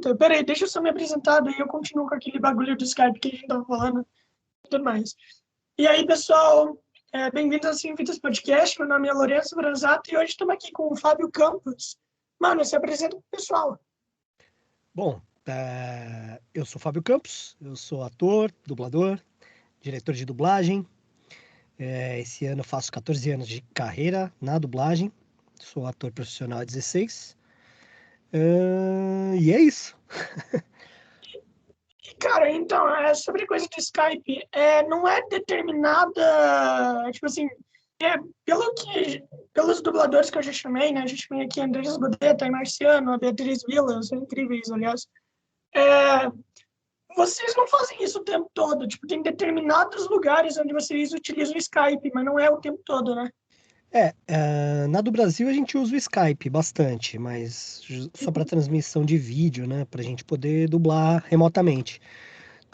pergunta. Peraí, deixa eu só me apresentar, daí eu continuo com aquele bagulho do Skype que a gente tava falando e tudo mais. E aí, pessoal, bem-vindos ao Sem Fitas Podcast. Meu nome é Lourenço Branzato e hoje estamos aqui com o Fábio Campos. Mano, se apresenta pro pessoal. Bom, eu sou Fábio Campos, eu sou ator, dublador, diretor de dublagem. Esse ano eu faço 14 anos de carreira na dublagem, sou ator profissional há 16. E é isso. E, cara, então, sobre a coisa do Skype, não é determinada, tipo assim, pelos dubladores que eu já chamei, né? A gente tem aqui Andrés Godeta e Marciano, a Beatriz Villa, são incríveis, aliás. É, Vocês não fazem isso o tempo todo. Tipo, tem determinados lugares onde vocês utilizam o Skype, mas não é o tempo todo, né? Na do Brasil a gente usa o Skype bastante, mas só para transmissão de vídeo, né? Para a gente poder dublar remotamente.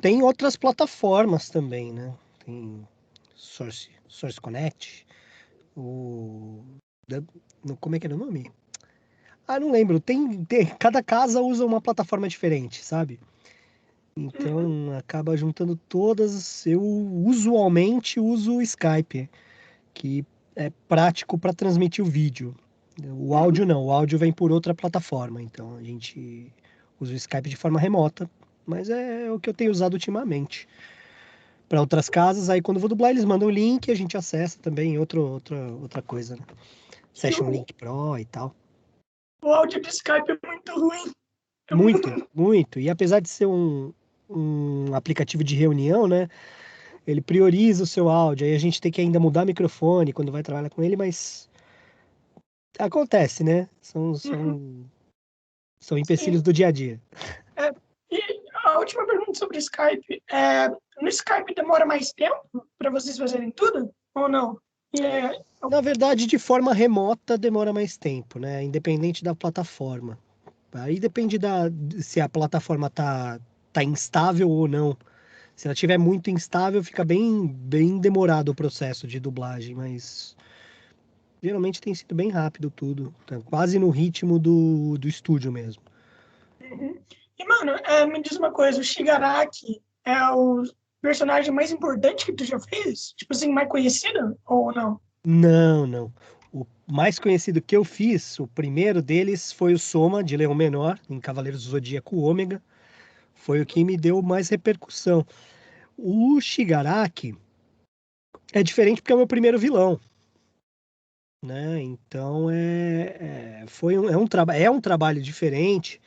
Tem outras plataformas também, né? Tem Source Connect, o... Como é que era o nome? Ah, não lembro. Cada casa usa uma plataforma diferente, sabe? Então acaba juntando todas. Eu usualmente uso o Skype, que é prático para transmitir o vídeo. O áudio não, o áudio vem por outra plataforma. Então a gente usa o Skype de forma remota, mas é o que eu tenho usado ultimamente. Para outras casas, aí quando eu vou dublar, eles mandam o link e a gente acessa também outra coisa, né? E Session Link Pro e tal. o áudio do Skype é muito ruim. É muito... Muito, muito. E apesar de ser um aplicativo de reunião, né? Ele prioriza o seu áudio. Aí a gente tem que ainda mudar o microfone quando vai trabalhar com ele, mas acontece, né? Uhum, São empecilhos sim. do dia a dia. É, e a última pergunta sobre o Skype. No Skype demora mais tempo para vocês fazerem tudo? Ou não? E Na verdade, de forma remota demora mais tempo, né? Independente da plataforma. Aí depende se a plataforma tá instável ou não. Se ela estiver muito instável, fica bem demorado o processo de dublagem, mas geralmente tem sido bem rápido tudo. Tá quase no ritmo do estúdio mesmo. uhum. E, mano, me diz uma coisa. O Shigaraki é o personagem mais importante que tu já fez? Tipo assim, mais conhecido? Ou não? Não, não. O mais conhecido que eu fiz, o primeiro deles foi o Soma, de Leão Menor, em Cavaleiros do Zodíaco Ômega. Foi o que me deu mais repercussão. O Shigaraki é diferente porque é o meu primeiro vilão, né? Então é um trabalho diferente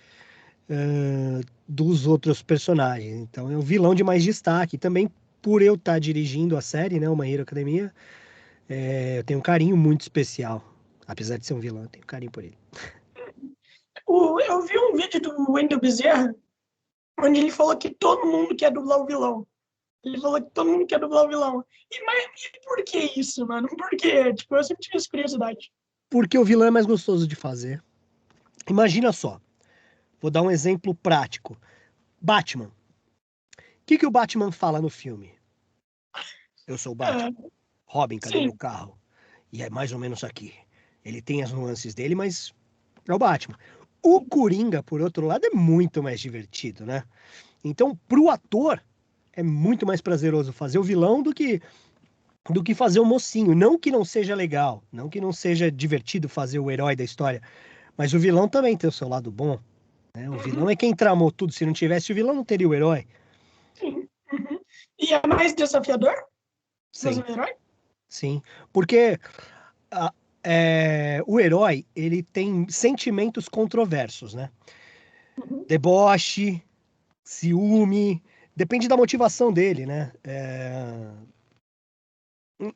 dos outros personagens. Então é um vilão de mais destaque. Também por eu estar dirigindo a série, né? O My Hero Academia, eu tenho um carinho muito especial. Apesar de ser um vilão, eu tenho carinho por ele. Eu vi um vídeo do Wendel Bezerra, onde ele falou que todo mundo quer dublar o vilão. Ele falou que todo mundo quer dublar o vilão. E por que isso, mano? Por quê? Tipo, eu sempre tive essa curiosidade. Porque o vilão é mais gostoso de fazer. Imagina só, vou dar um exemplo prático. Batman. O que o Batman fala no filme? Eu sou o É, Batman. Robin, cadê meu sim. carro? E é mais ou menos aqui. Ele tem as nuances dele, mas é o Batman. O Coringa, por outro lado, é muito mais divertido, né? Então, pro ator, é muito mais prazeroso fazer o vilão do que fazer o mocinho. Não que não seja legal, não que não seja divertido fazer o herói da história, mas o vilão também tem o seu lado bom, né? O vilão Uhum, é quem tramou tudo. Se não tivesse o vilão, não teria o herói. sim. Uhum. E é mais desafiador fazer Sim, um herói? sim. Porque a- o herói, ele tem sentimentos controversos, né? Uhum. Deboche, ciúme, depende da motivação dele, né?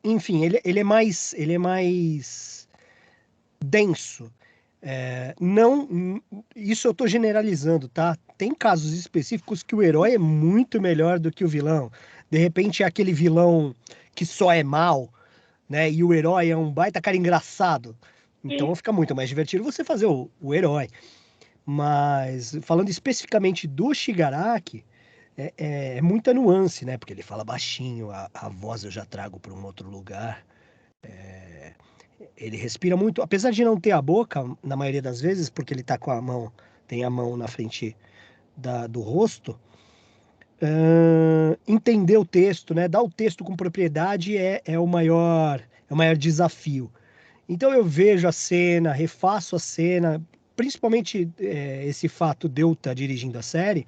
Enfim, ele é mais denso. Não, isso eu estou generalizando, tá? Tem casos específicos que o herói é muito melhor do que o vilão. De repente é aquele vilão que só é mal, né? E o herói é um baita cara engraçado. Então Sim. fica muito mais divertido você fazer o herói. Mas falando especificamente do Shigaraki, é muita nuance, né? Porque ele fala baixinho, a voz eu já trago para um outro lugar. Ele respira muito, apesar de não ter a boca, na maioria das vezes, porque ele tá com tem a mão na frente, do rosto, entender o texto, né? Dar o texto com propriedade é o maior desafio. Então eu vejo a cena, refaço a cena, principalmente esse fato de eu estar dirigindo a série,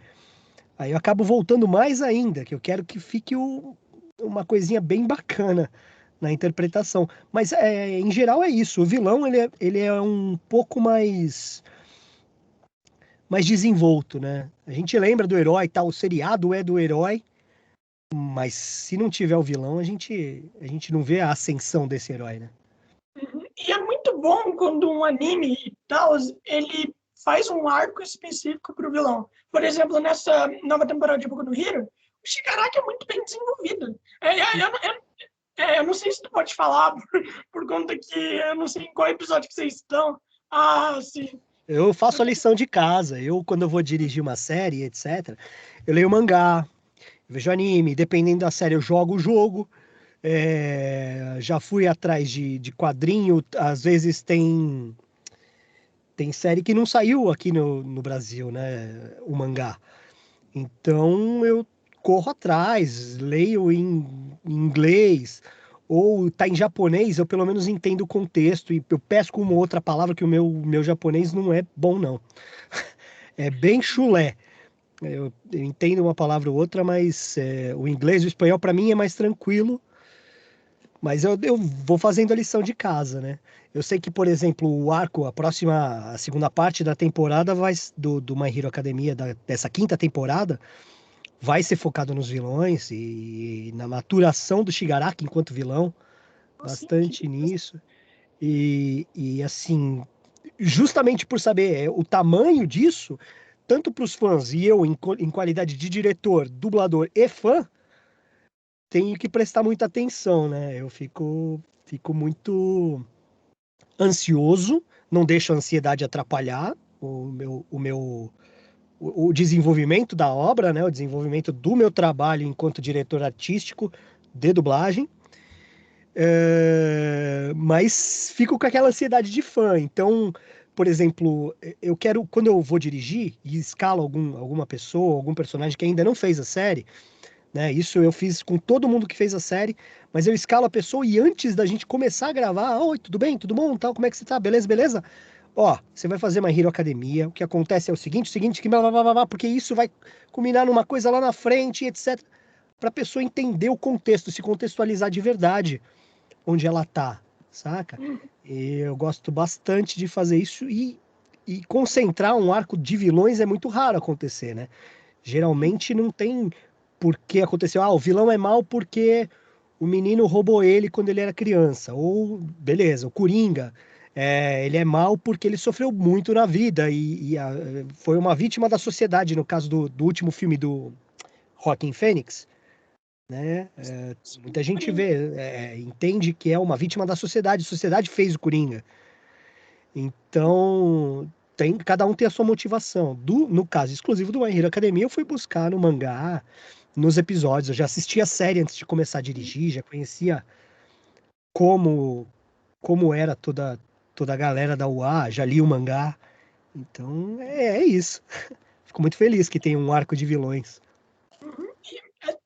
aí eu acabo voltando mais ainda, que eu quero que fique uma coisinha bem bacana na interpretação. Mas em geral é isso. O vilão ele é um pouco mais desenvolto, né? A gente lembra do herói, tal, o seriado é do herói, mas se não tiver o vilão, a gente não vê a ascensão desse herói, né? E é muito bom quando um anime e tal, ele faz um arco específico pro vilão. Por exemplo, nessa nova temporada de Boku no Hero, o Shigaraki é muito bem desenvolvido. Eu não sei se tu pode falar, por conta que eu não sei em qual episódio que vocês estão. Ah, sim. Eu faço a lição de casa. Quando eu vou dirigir uma série, etc., eu leio mangá, vejo anime, dependendo da série, eu jogo o jogo. Já fui atrás de quadrinho, às vezes tem série que não saiu aqui no Brasil, né? O mangá. Então eu corro atrás, leio em inglês, ou tá em japonês, eu pelo menos entendo o contexto e eu pesco uma outra palavra que o meu japonês não é bom, não. É bem chulé. Eu entendo uma palavra ou outra, mas o inglês e o espanhol para mim é mais tranquilo. Mas eu vou fazendo a lição de casa, né? Eu sei que, por exemplo, o arco, a segunda parte da temporada do My Hero Academia, dessa quinta temporada, vai ser focado nos vilões e na maturação do Shigaraki enquanto vilão, Assim, bastante nisso. E assim, justamente por saber o tamanho disso, tanto para os fãs e eu, em qualidade de diretor, dublador e fã, tenho que prestar muita atenção, né? Eu fico muito ansioso, não deixo a ansiedade atrapalhar o desenvolvimento da obra, né? O desenvolvimento do meu trabalho enquanto diretor artístico de dublagem. Mas fico com aquela ansiedade de fã. Então, por exemplo, eu quero, quando eu vou dirigir e escalo alguma pessoa, algum personagem que ainda não fez a série, né? Isso eu fiz com todo mundo que fez a série, mas eu escalo a pessoa e antes da gente começar a gravar, oi, tudo bem? Tudo bom? Tal, como é que você tá? Beleza, beleza? Ó, você vai fazer uma Hero Academia, o que acontece é o seguinte, que blá, blá, blá, blá, blá, porque isso vai culminar numa coisa lá na frente, etc. Para a pessoa entender o contexto, se contextualizar de verdade onde ela tá, saca? E eu gosto bastante de fazer isso e concentrar um arco de vilões é muito raro acontecer, né? Geralmente não tem por que aconteceu. Ah, o vilão é mal porque o menino roubou ele quando ele era criança. Ou, beleza, o Coringa. Ele é mal porque ele sofreu muito na vida e foi uma vítima da sociedade, no caso do último filme do Joaquin Phoenix, né? Muita gente entende que é uma vítima da sociedade. A sociedade fez o Coringa. Então, cada um tem a sua motivação. No caso exclusivo do My Hero Academia, eu fui buscar no mangá, nos episódios. Eu já assisti a série antes de começar a dirigir, já conhecia como como era toda a galera da UA, já li o mangá. Então, é isso. Fico muito feliz que tem um arco de vilões.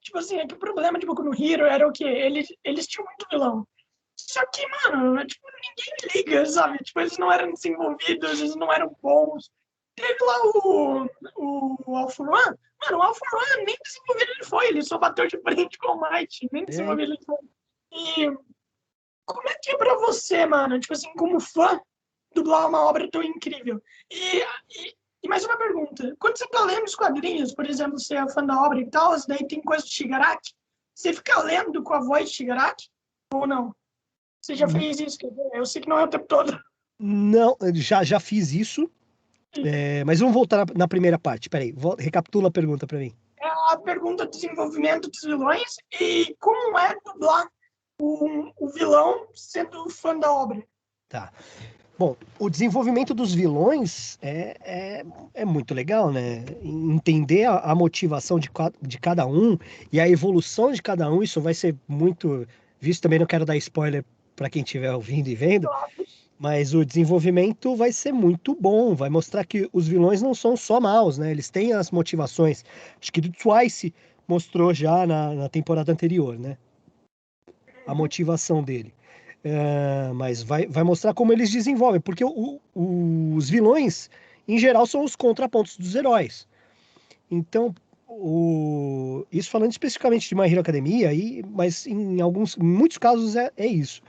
tipo assim, é que o problema de Boku no Hero era o quê? Eles tinham muito vilão. Só que, mano, tipo, ninguém liga, sabe? Tipo, eles não eram desenvolvidos, eles não eram bons. Teve lá o Alpha-One. Mano, o Alpha-One nem desenvolvido ele foi, ele só bateu de frente com o Might, nem É, desenvolvido ele foi. E como é que é pra você, mano, tipo assim, como fã, dublar uma obra tão incrível? E mais uma pergunta. Quando você tá lendo os quadrinhos, por exemplo, você é fã da obra e tal, daí tem coisa do Shigaraki, você fica lendo com a voz de Shigaraki ou não? Você já fez isso? Quer dizer, eu sei que não é o tempo todo. não, já fiz isso, mas vamos voltar na primeira parte. Peraí, recapitula a pergunta para mim. É a pergunta do desenvolvimento dos vilões e como é dublar o vilão sendo fã da obra. Tá. Bom, o desenvolvimento dos vilões é muito legal, né? Entender a motivação de cada um e a evolução de cada um, isso vai ser muito visto. Também não quero dar spoiler para quem estiver ouvindo e vendo, Mas o desenvolvimento vai ser muito bom, vai mostrar que os vilões não são só maus, né? Eles têm as motivações. Acho que o Twice mostrou já na temporada anterior, né? A Uhum. motivação dele. Mas vai mostrar como eles desenvolvem, porque os vilões, em geral, são os contrapontos dos heróis. Então, isso falando especificamente de My Hero Academia, mas em muitos casos é isso.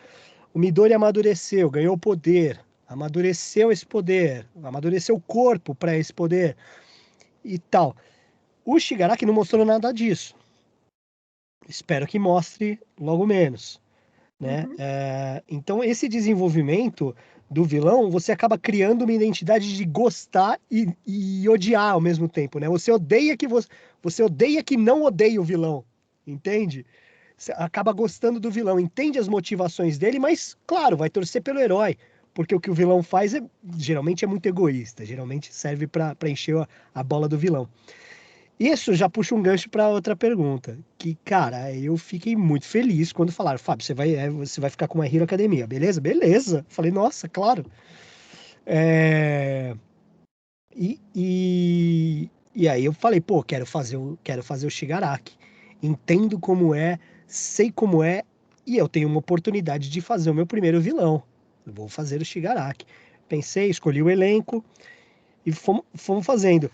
O Midori amadureceu, ganhou poder, amadureceu esse poder, amadureceu o corpo para esse poder e tal. O Shigaraki não mostrou nada disso. Espero que mostre logo menos, né? Uhum. Então esse desenvolvimento do vilão, você acaba criando uma identidade de gostar e odiar ao mesmo tempo, né? Você odeia que não odeia o vilão, entende? Você acaba gostando do vilão, entende as motivações dele, mas, claro, vai torcer pelo herói, porque o que o vilão faz geralmente é muito egoísta, geralmente serve para encher a bola do vilão. Isso já puxa um gancho para outra pergunta, que, cara, eu fiquei muito feliz quando falaram, Fábio, você vai ficar com uma Hero Academia, beleza? Beleza. Falei, nossa, claro. É... E aí eu falei, pô, quero fazer o Shigaraki. Entendo como é, sei como é, e eu tenho uma oportunidade de fazer o meu primeiro vilão. Eu vou fazer o Shigaraki. Pensei, escolhi o elenco e fomos fazendo.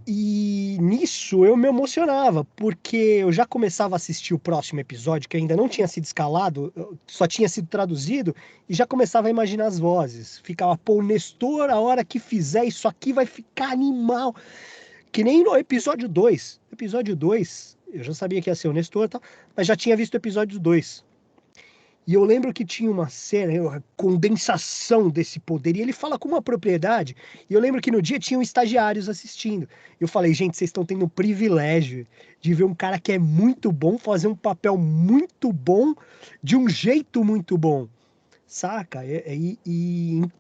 E nisso eu me emocionava, porque eu já começava a assistir o próximo episódio, que ainda não tinha sido escalado, só tinha sido traduzido, e já começava a imaginar as vozes. Ficava, pô, o Nestor, a hora que fizer isso aqui vai ficar animal. Que nem no episódio 2. Episódio 2, eu já sabia que ia ser o Nestor, tá? Mas já tinha visto o episódio 2. E eu lembro que tinha uma cena, a condensação desse poder, e ele fala com uma propriedade. E eu lembro que no dia tinham estagiários assistindo. Eu falei, gente, vocês estão tendo o privilégio de ver um cara que é muito bom fazer um papel muito bom de um jeito muito bom, saca?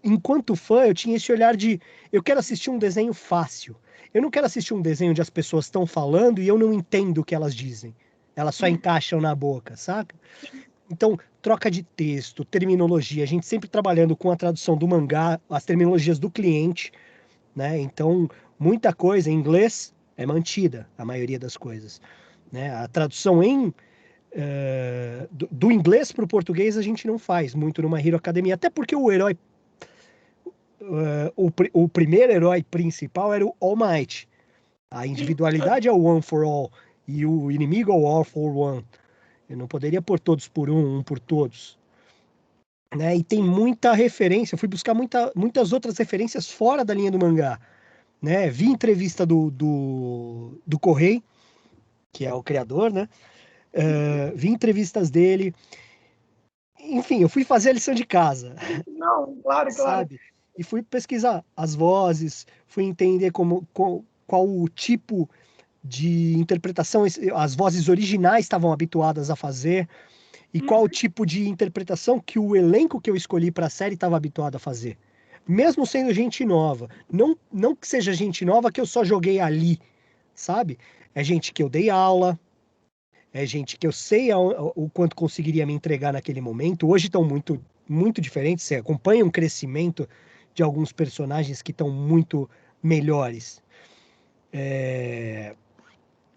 Enquanto fã, eu tinha esse olhar de eu quero assistir um desenho fácil. Eu não quero assistir um desenho onde as pessoas estão falando e eu não entendo o que elas dizem. Elas só Uhum. encaixam na boca, saca? Então, troca de texto, terminologia, a gente sempre trabalhando com a tradução do mangá, as terminologias do cliente, né? Então, muita coisa em inglês é mantida, a maioria das coisas, né? A tradução do inglês para o português a gente não faz muito numa Hero Academia, até porque o herói, o primeiro herói principal era o All Might. A Sim. individualidade é o One for All e o inimigo é o All for One. Eu não poderia pôr todos por um por todos. Né? E tem muita referência. Eu fui buscar muitas outras referências fora da linha do mangá. Né? Vi entrevista do Correi, que é o criador, né? Vi entrevistas dele. Enfim, eu fui fazer a lição de casa, Não, claro, claro. sabe? E fui pesquisar as vozes, fui entender qual o tipo de interpretação as vozes originais estavam habituadas a fazer e qual o Uhum. tipo de interpretação que o elenco que eu escolhi para a série estava habituado a fazer. Mesmo sendo gente nova. Não que seja gente nova que eu só joguei ali, sabe? É gente que eu dei aula, é gente que eu sei o quanto conseguiria me entregar naquele momento. Hoje estão muito, muito diferentes. Você acompanha um crescimento de alguns personagens que estão muito melhores.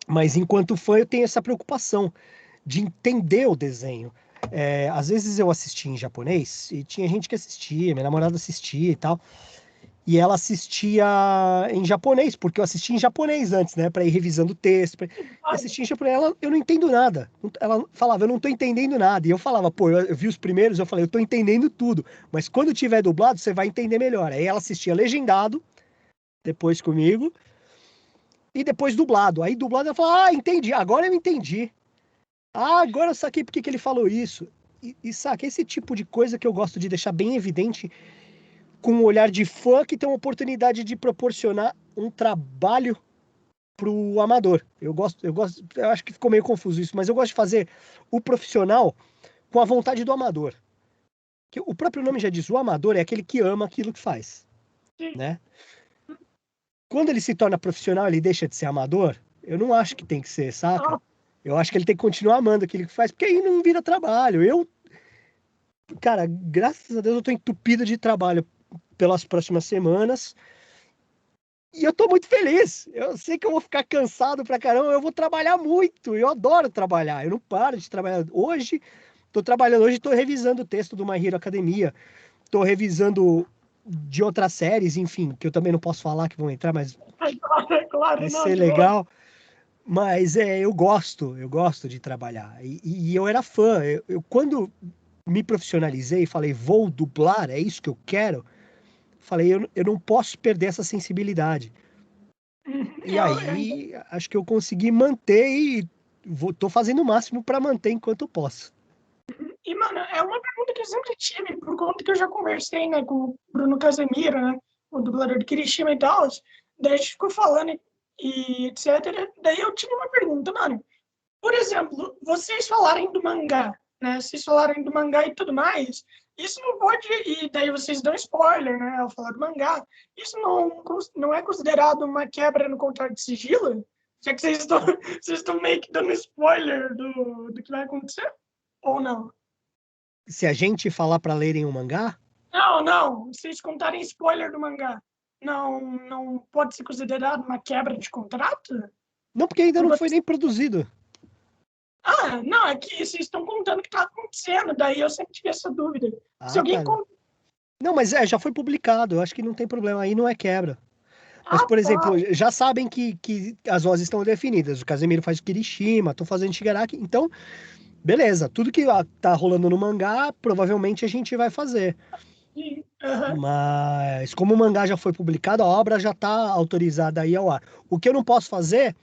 Mas enquanto fã, eu tenho essa preocupação de entender o desenho. Às vezes eu assistia em japonês e tinha gente que assistia, minha namorada assistia e tal. E ela assistia em japonês, porque eu assistia em japonês antes, né? Pra ir revisando o texto. E Claro. assistia em japonês. Eu não entendo nada. Ela falava, eu não tô entendendo nada. E eu falava, pô, eu vi os primeiros, eu falei, eu tô entendendo tudo. Mas quando tiver dublado, você vai entender melhor. Aí ela assistia legendado, depois comigo, e depois dublado. Aí dublado ela falava, entendi, agora eu entendi. Agora eu saquei porque que ele falou isso. E saca, esse tipo de coisa que eu gosto de deixar bem evidente com um olhar de fã que tem uma oportunidade de proporcionar um trabalho pro amador. Eu acho que ficou meio confuso isso, mas eu gosto de fazer o profissional com a vontade do amador. Que o próprio nome já diz, o amador é aquele que ama aquilo que faz, Sim. né? Quando ele se torna profissional, ele deixa de ser amador? Eu não acho que tem que ser, saca? Ah, Eu acho que ele tem que continuar amando aquilo que faz, porque aí não vira trabalho. Cara, graças a Deus eu tô entupido de trabalho pelas próximas semanas. E eu tô muito feliz. Eu sei que eu vou ficar cansado pra caramba, eu vou trabalhar muito. Eu adoro trabalhar. Eu não paro de trabalhar. Hoje, tô trabalhando hoje, tô revisando o texto do My Hero Academia. Tô revisando de outras séries, enfim, que eu também não posso falar que vão entrar, mas É claro, vai não, ser de boa. legal. Mas eu gosto de trabalhar. E eu era fã. Quando me profissionalizei e falei, vou dublar, é isso que eu quero, falei, eu não posso perder essa sensibilidade. E Eu aí, acho que eu consegui manter e tô fazendo o máximo para manter enquanto eu posso. E, mano, é uma pergunta que eu sempre tive, por conta que eu já conversei, né, com o Bruno Casemiro, né, o dublador de Kirishima e tal, daí a gente ficou falando e etc. Daí eu tive uma pergunta, mano. Por exemplo, vocês falarem do mangá, né, vocês falarem do mangá e tudo mais, isso não pode, e daí vocês dão spoiler, né, ao falar do mangá, isso não é considerado uma quebra no contrato de sigilo? Já que vocês estão meio que dando spoiler do que vai acontecer? Ou não? Se a gente falar para lerem o mangá, Não, não. Vocês contarem spoiler do mangá, não pode ser considerado uma quebra de contrato? não, porque ainda Por não você... foi nem produzido. Ah, não, é que vocês estão contando o que está acontecendo, daí eu sempre tive essa dúvida. Se Ah, alguém tá. conta. Não, mas já foi publicado, eu acho que não tem problema, aí não é quebra. Mas, Ah, por tá. exemplo, já sabem que as vozes estão definidas. O Casemiro faz o Kirishima, tô fazendo Shigaraki. Então, beleza. Tudo que tá rolando no mangá, provavelmente a gente vai fazer. Sim, aham. Mas, como o mangá já foi publicado, a obra já tá autorizada aí ao ar. O que eu não posso fazer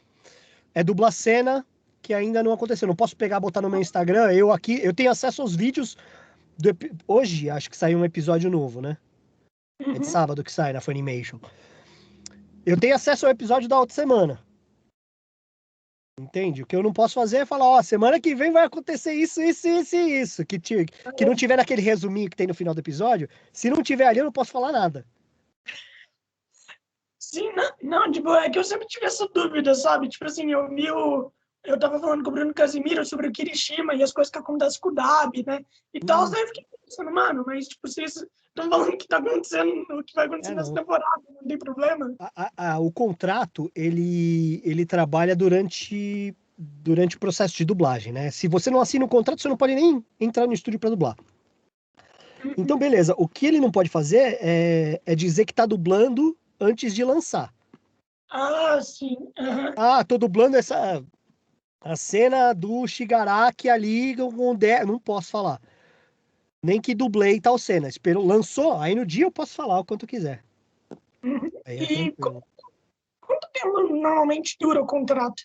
é dublar cena que ainda não aconteceu. Não posso pegar, botar no meu Instagram. Eu aqui, eu tenho acesso aos vídeos. Hoje, acho que saiu um episódio novo, né? É de Uhum. sábado que sai na Funimation. Eu tenho acesso ao episódio da outra semana. Entende? O que eu não posso fazer é falar, ó, semana que vem vai acontecer isso, isso, isso e isso. Que não tiver naquele resuminho que tem no final do episódio. Se não tiver ali, eu não posso falar nada. Sim, não, tipo, é que eu sempre tive essa dúvida, sabe? Tipo assim, eu tava falando com o Bruno Casimiro sobre o Kirishima e as coisas que acontecem com o Dabi, né? E tal, Hum, daí eu fiquei pensando, mano, mas tipo, vocês estão falando que tá acontecendo, o que vai acontecer é nessa não. temporada, não tem problema? O contrato, ele trabalha durante o processo de dublagem, né? Se você não assina o contrato, você não pode nem entrar no estúdio para dublar. Então, Uhum. beleza. O que ele não pode fazer é dizer que tá dublando antes de lançar. Ah, sim. Aham. Ah, tô dublando a cena do Shigaraki ali com o Não posso falar. Nem que dublei tal cena. Esperou, lançou, aí no dia eu posso falar o quanto quiser. Uhum. Aí é E tranquilo. quanto tempo normalmente dura o contrato?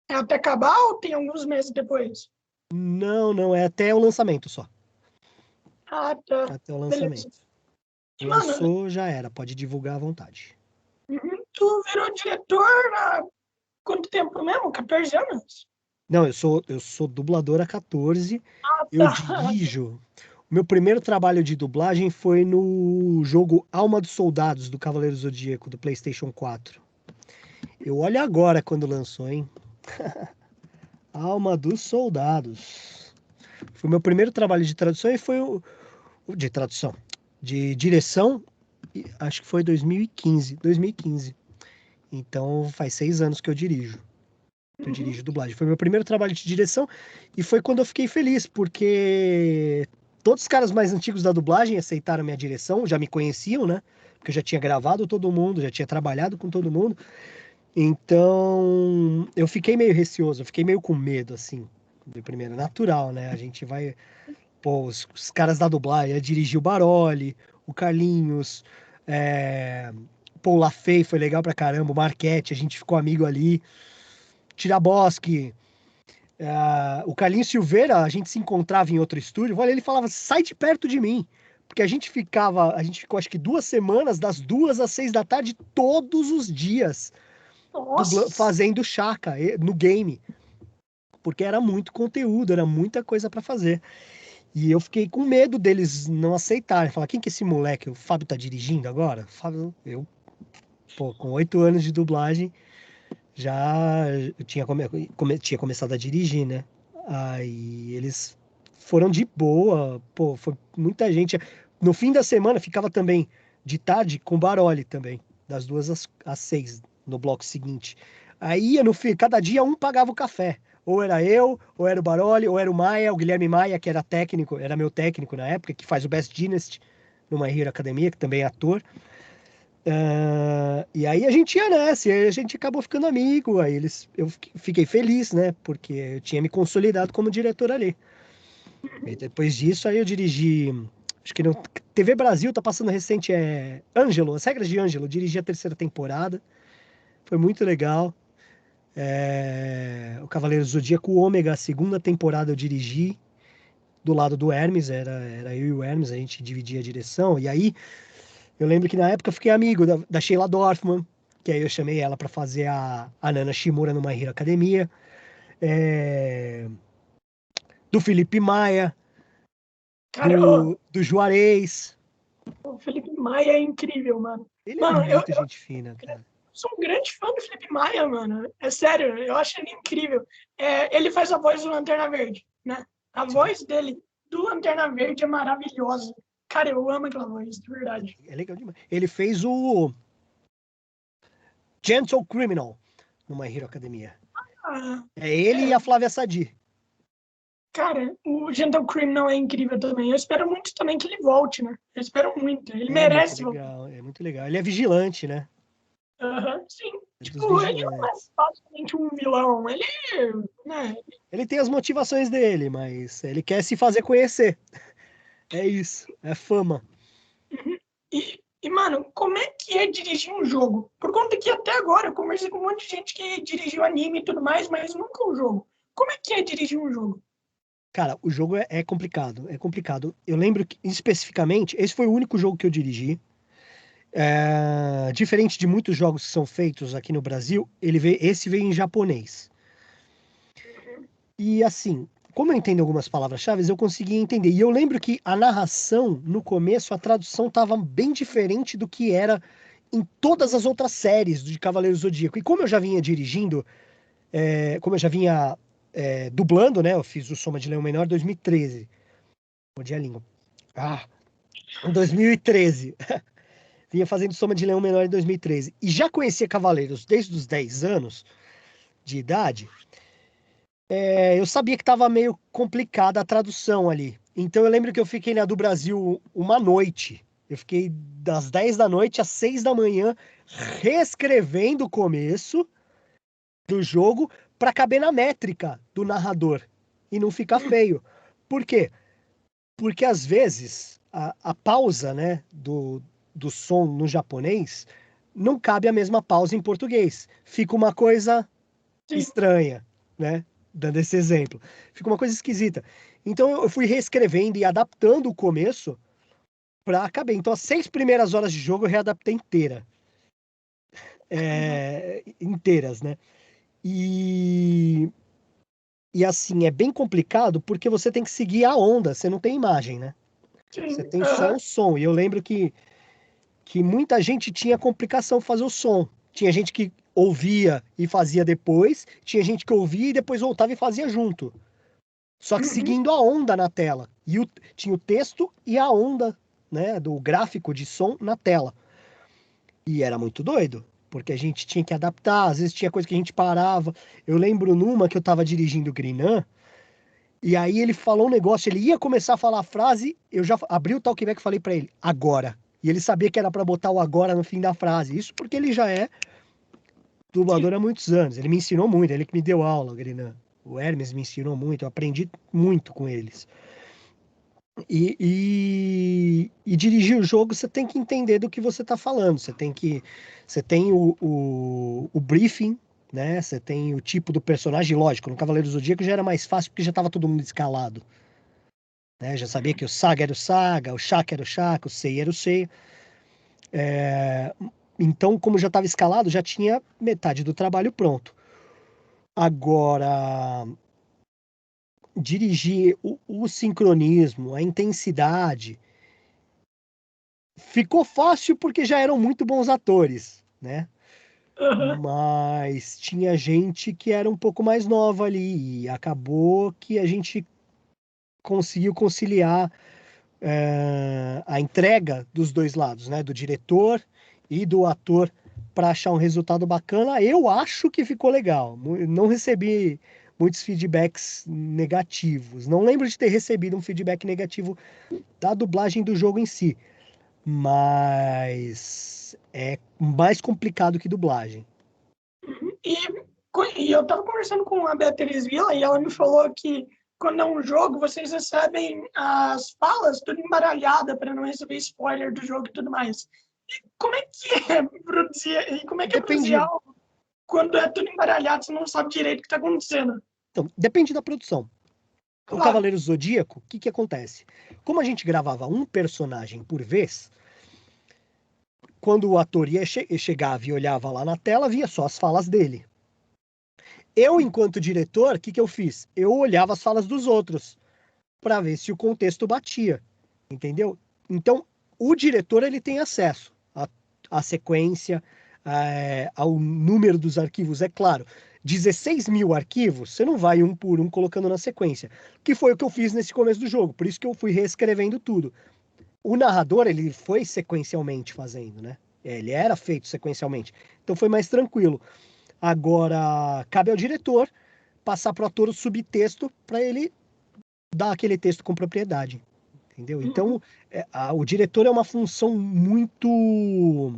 É até acabar ou tem alguns meses depois? Não, não, é até o lançamento só. Ah, tá. Até o Beleza. lançamento. E, mano, Lançou, já era. Pode divulgar à vontade. tu virou diretor há quanto tempo mesmo? 14 anos? Não, eu sou dublador há 14. Ah, Eu tá. dirijo. O meu primeiro trabalho de dublagem foi no jogo Alma dos Soldados do Cavaleiro Zodíaco do PlayStation 4. Eu olho agora quando lançou, hein? Alma dos Soldados. Foi o meu primeiro trabalho de tradução e foi de tradução, de direção, acho que foi 2015. 2015. Então faz 6 anos que eu dirijo. Que eu Uhum. dirijo dublagem. Foi meu primeiro trabalho de direção e foi quando eu fiquei feliz, porque todos os caras mais antigos da dublagem aceitaram minha direção, já me conheciam, né? Porque eu já tinha gravado todo mundo, já tinha trabalhado com todo mundo. Então eu fiquei meio receoso, eu fiquei meio com medo, assim, de primeira. Natural, né? A gente vai. Pô, os caras da dublagem, dirigiu o Baroli, o Carlinhos, é... pô, o Lafay foi legal pra caramba, o Marquete, a gente ficou amigo ali. Tiraboschi, o Carlinhos Silveira, a gente se encontrava em outro estúdio, olha, ele falava, sai de perto de mim. Porque a gente ficou acho que 2 semanas, das 2 às 6 da tarde, todos os dias, Nossa. fazendo chaca no game. Porque era muito conteúdo, era muita coisa pra fazer. E eu fiquei com medo deles não aceitarem. Falar, quem que é esse moleque? O Fábio tá dirigindo agora? Fábio, pô, com 8 anos de dublagem, já eu tinha começado a dirigir, né? Aí eles foram de boa, pô, foi muita gente. No fim da semana ficava também de tarde com Baroli também, das 2 às 6, no bloco seguinte. Aí no fim, cada dia um pagava o café. Ou era eu, ou era o Baroli, ou era o Maia, o Guilherme Maia, que era técnico, era meu técnico na época, que faz o Best Dynasty no My Hero Academia, que também é ator. E aí a gente ia nessa, e aí a gente acabou ficando amigo. Eu fiquei feliz, né? Porque eu tinha me consolidado como diretor ali. E depois disso, aí eu dirigi. Acho que no TV Brasil tá passando recente Ângelo, as regras de Ângelo. Eu dirigi a terceira temporada. Foi muito legal. O Cavaleiro do Zodíaco Ômega, a segunda temporada eu dirigi. Do lado do Hermes, era eu e o Hermes, a gente dividia a direção. E aí eu lembro que na época eu fiquei amigo da Sheila Dorfman, que aí eu chamei ela para fazer a Nana Shimura no My Hero Academia. É, do Felipe Maia, Cara, do Juarez. o Felipe Maia é incrível, mano. Ele é Mano, muito gente fina, cara. sou um grande fã do Felipe Maia, mano. É sério, eu acho ele incrível. Ele faz a voz do Lanterna Verde, né? A Sim, voz dele do Lanterna Verde é maravilhosa. Cara, eu amo aquela voz, de verdade. é legal demais. Ele fez o Gentle Criminal no My Hero Academia. Ah, É ele e é, a Flávia Sadi. cara, o Gentle Criminal é incrível também. Eu espero muito também que ele volte, né? Eu espero muito. Ele É muito merece voltar. legal, é muito legal. Ele é vigilante, né? Aham, sim. É dos Tipo, ele não é vigilantes. basicamente um vilão. Ele, né? Ele tem as motivações dele, mas ele quer se fazer conhecer. É isso, é fama. Uhum. Mano, como é que é dirigir um jogo? Por conta que até agora eu conversei com um monte de gente que dirigiu anime e tudo mais, mas nunca um jogo. Como é que é dirigir um jogo? Cara, o jogo é complicado, é complicado. Eu lembro que, especificamente, esse foi o único jogo que eu dirigi. Diferente de muitos jogos que são feitos aqui no Brasil, esse veio em japonês. E assim, como eu entendo algumas palavras-chave, eu consegui entender. E eu lembro que a narração, no começo, a tradução estava bem diferente do que era em todas as outras séries de Cavaleiro Zodíaco. E como eu já vinha dirigindo, como eu já vinha dublando, né? Eu fiz o Soma de Leão Menor em 2013. Mordi a língua. Ah, em 2013. Vinha fazendo Soma de Leão Menor em 2013. E já conhecia Cavaleiros desde os 10 anos de idade. Eu sabia que estava meio complicada a tradução ali. Então eu lembro que eu fiquei na do Brasil uma noite. Eu fiquei das 10 da noite às 6 da manhã reescrevendo o começo do jogo para caber na métrica do narrador e não ficar feio. Por quê? Porque às vezes a pausa, né, do som no japonês não cabe a mesma pausa em português. Fica uma coisa Sim. estranha, né? Dando esse exemplo. Fica uma coisa esquisita. Então eu fui reescrevendo e adaptando o começo para caber. Então as 6 primeiras horas de jogo eu readaptei inteira. Inteiras, né? E, e assim, é bem complicado porque você tem que seguir a onda, você não tem imagem, né? Você Sim. tem só o som. E eu lembro que muita gente tinha complicação fazer o som. Tinha gente que ouvia e fazia depois, tinha gente que ouvia e depois voltava e fazia junto. Só que Uhum. seguindo a onda na tela. Tinha o texto e a onda, né, do gráfico de som na tela. E era muito doido, porque a gente tinha que adaptar, às vezes tinha coisa que a gente parava. Eu lembro numa que eu tava dirigindo o Grinan, e aí ele falou um negócio, ele ia começar a falar a frase, eu já abri o talkback e falei pra ele, agora. E ele sabia que era pra botar o agora no fim da frase. Isso porque ele já é Sim. dublador há muitos anos. Ele me ensinou muito, ele que me deu aula, o Grinan. O Hermes me ensinou muito, eu aprendi muito com eles. E dirigir o jogo, você tem que entender do que você está falando. Você tem o briefing, né? Você tem o tipo do personagem. Lógico, no Cavaleiro do Zodíaco já era mais fácil porque já estava todo mundo escalado. Né? Já sabia que o Saga era o Saga, o Shaka era o Shaka, o Sei era o Sei. Então, como já estava escalado, já tinha metade do trabalho pronto. Agora, dirigir o sincronismo, a intensidade, ficou fácil porque já eram muito bons atores, né? Uhum. Mas tinha gente que era um pouco mais nova ali e acabou que a gente conseguiu conciliar a entrega dos dois lados, né? Do diretor e do ator para achar um resultado bacana. Eu acho que ficou legal. Não recebi muitos feedbacks negativos. Não lembro de ter recebido um feedback negativo da dublagem do jogo em si, mas é mais complicado que dublagem. E, e eu tava conversando com a Beatriz Villa e ela me falou que quando é um jogo, vocês recebem as falas tudo embaralhada para não receber spoiler do jogo e tudo mais. E como é que é produzir, e como é que é produzir Depende, algo quando é tudo embaralhado, você não sabe direito o que está acontecendo? então, depende da produção. O Claro. Cavaleiro Zodíaco, o que que acontece? Como a gente gravava um personagem por vez, quando o ator chegava e olhava lá na tela, via só as falas dele. Eu, enquanto diretor, o que que eu fiz? Eu olhava as falas dos outros para ver se o contexto batia, entendeu? Então, o diretor ele tem acesso à sequência, ao número dos arquivos, é claro. 16 mil arquivos, você não vai um por um colocando na sequência, que foi o que eu fiz nesse começo do jogo, por isso que eu fui reescrevendo tudo. O narrador, ele foi sequencialmente fazendo, né? Ele era feito sequencialmente, então foi mais tranquilo. Agora, cabe ao diretor passar para o ator o subtexto para ele dar aquele texto com propriedade, entendeu? Então, o diretor é uma função muito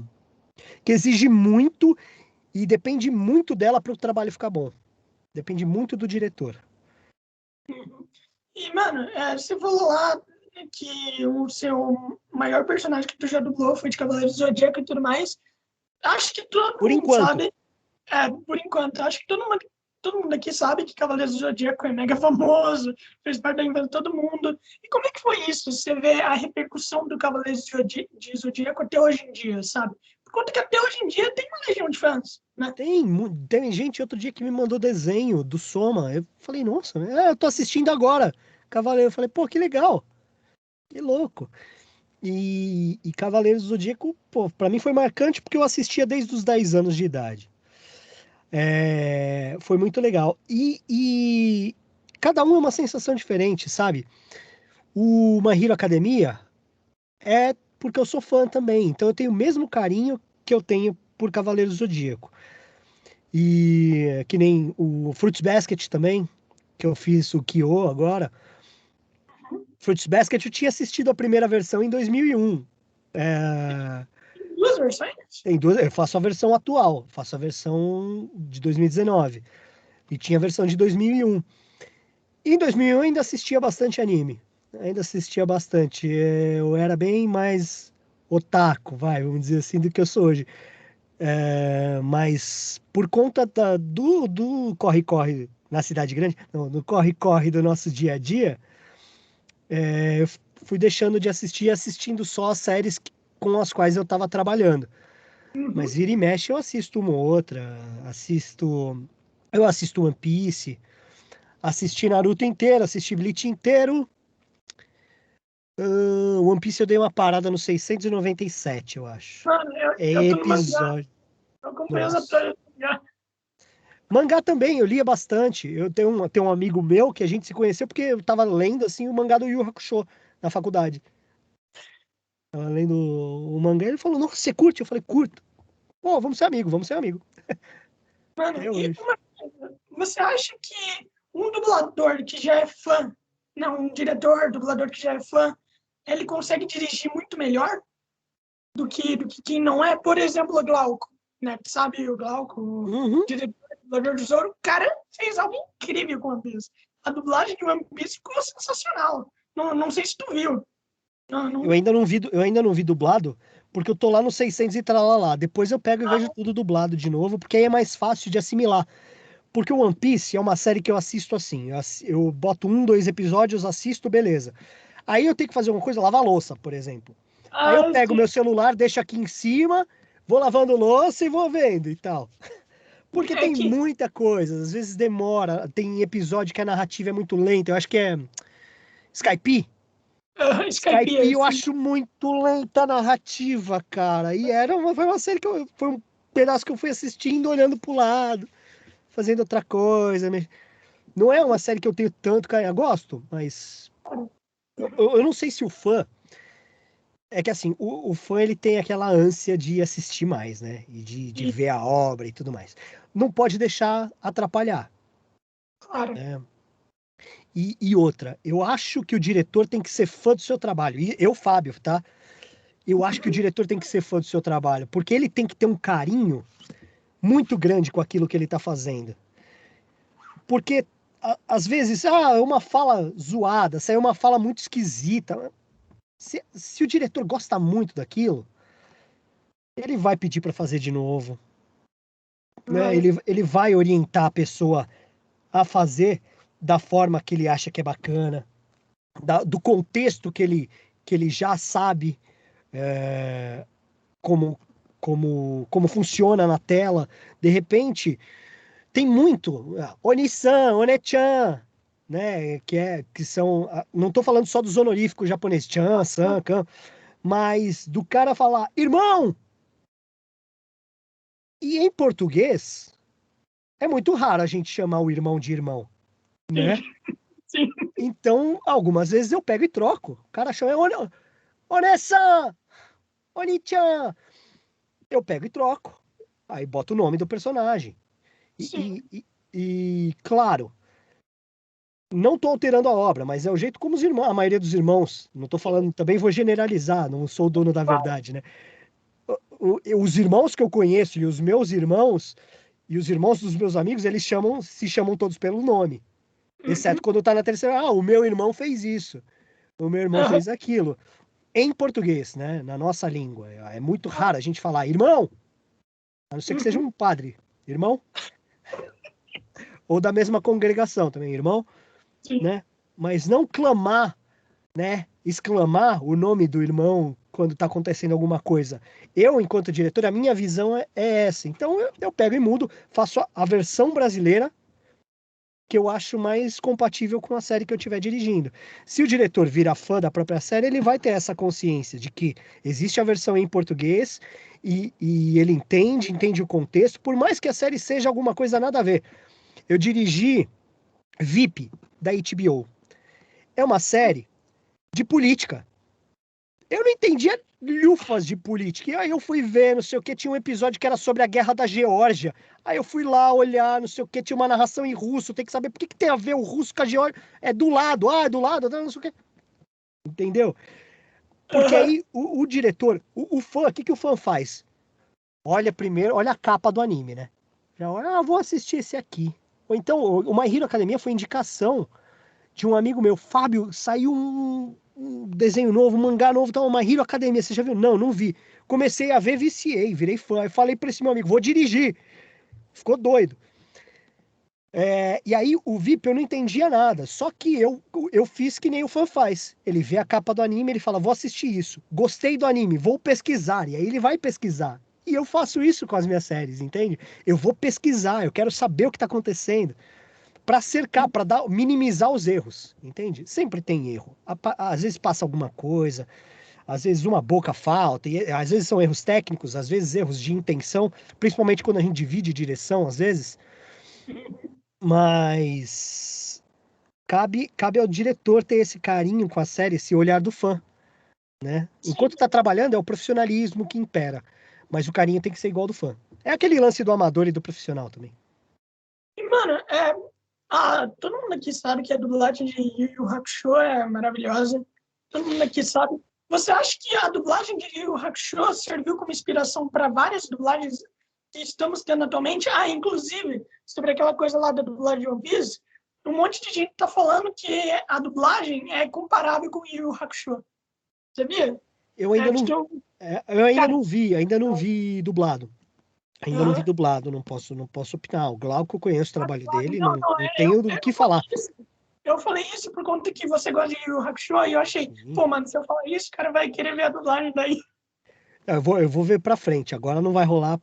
que exige muito e depende muito dela para o trabalho ficar bom. Depende muito do diretor. E, mano, você falou lá que o seu maior personagem que tu já dublou foi de Cavaleiro do Zodíaco e tudo mais. Acho que todo Por mundo enquanto, sabe, por enquanto, acho que todo mundo aqui sabe que Cavaleiro do Zodíaco é mega famoso, fez parte da infância de todo mundo. E como é que foi isso? Você vê a repercussão do Cavaleiro de Zodíaco até hoje em dia, sabe? Por conta que até hoje em dia tem uma legião de fãs, né? tem gente outro dia que me mandou desenho do Soma. Eu falei, nossa, eu tô assistindo agora. Cavaleiro, eu falei, pô, que legal, que louco. E Cavaleiros do Zodíaco, pô, pra mim foi marcante porque eu assistia desde os 10 anos de idade. Foi muito legal. E cada um é uma sensação diferente, sabe? O My Hero Academia é porque eu sou fã também, então eu tenho o mesmo carinho que eu tenho por Cavaleiros do Zodíaco. E que nem o Fruits Basket também, que eu fiz o Kyo agora. Fruits Basket eu tinha assistido a primeira versão em 2001. É, Duas versões? tem duas, eu faço a versão atual, faço a versão de 2019. E tinha a versão de 2001. E em 2001 eu ainda assistia bastante anime. Ainda assistia bastante. Eu era bem mais otaku, vamos dizer assim, do que eu sou hoje. Mas por conta do corre-corre na cidade grande, não, do corre-corre do nosso dia a dia, eu fui deixando de assistir e assistindo só as séries com as quais eu estava trabalhando. Mas Uhum. vira e mexe eu assisto uma ou outra, eu assisto One Piece, assisti Naruto inteiro, assisti Bleach inteiro. One Piece eu dei uma parada no 697, eu acho. Mano, É eu tô no mangá, episódio. eu acompanho as Nossa. atualizações do mangá. Mangá também, eu lia bastante. Eu tenho um amigo meu que a gente se conheceu porque eu tava lendo assim o mangá do Yu Yu Hakusho na faculdade. Tava lendo o mangá e ele falou: Nossa, você curte? Eu falei: Curto. Pô, vamos ser amigo, vamos ser amigo. Mano, Até e hoje. uma coisa, você acha que um dublador que já é fã, não, um diretor, dublador que já é fã, ele consegue dirigir muito melhor do que quem não é? Por exemplo, o Glauco, né? Sabe o Glauco, o Uhum. diretor, dublador do Zoro? O cara fez algo incrível com One Piece. A dublagem de One Piece ficou sensacional. Não, não sei se tu viu. Não, Eu não, ainda não vi, eu ainda não vi dublado, porque eu tô lá no 600 e tralalá. Depois eu pego e vejo ah, tudo dublado de novo, porque aí é mais fácil de assimilar. Porque o One Piece é uma série que eu assisto assim. Eu boto um, dois episódios, assisto, beleza. Aí eu tenho que fazer uma coisa, lavar louça, por exemplo. Aí eu pego sim. meu celular, deixo aqui em cima, vou lavando louça e vou vendo e tal. Porque É tem que muita coisa, às vezes demora, tem episódio que a narrativa é muito lenta. Eu acho que é Skype. Skype, Skype eu assim, acho muito lenta a narrativa, cara. E foi uma série foi um pedaço que eu fui assistindo, olhando pro lado, fazendo outra coisa. Não é uma série que eu tenho tanto carinho. Eu gosto, mas Eu não sei se o fã... É que assim, o fã ele tem aquela ânsia de assistir mais, né? E de E, ver a obra e tudo mais. Não pode deixar atrapalhar, claro, né? E outra, eu acho que o diretor tem que ser fã do seu trabalho. E eu, Fábio, tá? Eu acho que o diretor tem que ser fã do seu trabalho, porque ele tem que ter um carinho muito grande com aquilo que ele tá fazendo. Porque às vezes, é uma fala zoada, é uma fala muito esquisita. Se o diretor gosta muito daquilo, ele vai pedir para fazer de novo, né? vai. Ele vai orientar a pessoa a fazer da forma que ele acha que é bacana, do contexto que ele já sabe é, como, como funciona na tela. De repente, tem muito Oni-san, One-chan, né? Que são. Não estou falando só dos honoríficos japoneses, Chan, San, Kan, mas do cara falar, irmão! E em português, é muito raro a gente chamar o irmão de irmão, Sim, né? sim. Então, algumas vezes eu pego e troco. O cara chama One-san, Oni-chan. Eu pego e troco. Aí boto o nome do personagem. Sim. Claro, não estou alterando a obra, mas é o jeito como a maioria dos irmãos, não estou falando, também vou generalizar, não sou o dono da verdade, né? Os irmãos que eu conheço e os meus irmãos e os irmãos dos meus amigos, eles se chamam todos pelo nome. Exceto Uhum. quando tá na terceira, o meu irmão fez isso, o meu irmão Aham. fez aquilo. Em português, né? Na nossa língua. É muito raro a gente falar irmão, a não ser que seja Uhum. um padre, irmão, ou da mesma congregação também, irmão, Sim. né? Mas não clamar, né? Exclamar o nome do irmão quando tá acontecendo alguma coisa. Eu, enquanto diretor, a minha visão é essa. Então eu pego e mudo, faço a versão brasileira que eu acho mais compatível com a série que eu estiver dirigindo. Se o diretor vira fã da própria série, ele vai ter essa consciência de que existe a versão em português e ele entende o contexto, por mais que a série seja alguma coisa nada a ver. Eu dirigi VIP da HBO. É uma série de política. Eu não entendia lufas de política. E aí eu fui ver, não sei o que, tinha um episódio que era sobre a guerra da Geórgia. Aí eu fui lá olhar, não sei o que, tinha uma narração em russo, tem que saber por que tem a ver o russo com a Geórgia. É do lado, é do lado, não sei o que. Entendeu? Porque Aham. aí o diretor, o fã, o que, que o fã faz? Olha primeiro, olha a capa do anime, né? Já olha, vou assistir esse aqui. Ou então, o My Hero Academia foi indicação de um amigo meu, Fábio, saiu um desenho novo, um mangá novo, tá, uma Hero Academia, você já viu? Não, não vi. Comecei a ver, viciei, virei fã. Aí falei pra esse meu amigo, vou dirigir. Ficou doido. E aí o VIP eu não entendia nada, só que eu fiz que nem o fã faz. Ele vê a capa do anime, ele fala, vou assistir isso. Gostei do anime, vou pesquisar. E aí ele vai pesquisar. E eu faço isso com as minhas séries, entende? Eu vou pesquisar, eu quero saber o que está acontecendo para cercar, para minimizar os erros, entende? Sempre tem erro. Às vezes passa alguma coisa, às vezes uma boca falta, e às vezes são erros técnicos, às vezes erros de intenção, principalmente quando a gente divide direção, às vezes. Mas cabe ao diretor ter esse carinho com a série, esse olhar do fã, né? Enquanto Sim. tá trabalhando, é o profissionalismo que impera, mas o carinho tem que ser igual do fã. É aquele lance do amador e do profissional também. E, mano, todo mundo aqui sabe que a dublagem de Yu Yu Hakusho é maravilhosa. Todo mundo aqui sabe. Você acha que a dublagem de Yu Yu Hakusho serviu como inspiração para várias dublagens que estamos tendo atualmente? Inclusive, sobre aquela coisa lá da dublagem de One Piece, um monte de gente tá falando que a dublagem é comparável com Yu Yu Hakusho. Sabia? Eu ainda não, Tipo, eu cara, ainda não vi dublado. Ainda não vi aham. dublado, não posso opinar. O Glauco, eu conheço o trabalho dele, Não, não, não tenho do que eu falei falar. isso. Eu falei isso por conta que você gosta de Yu Yu Hakusho e eu achei, Sim. pô, mano, se eu falar isso, o cara vai querer ver a dublagem daí. Eu vou ver pra frente. Agora não vai rolar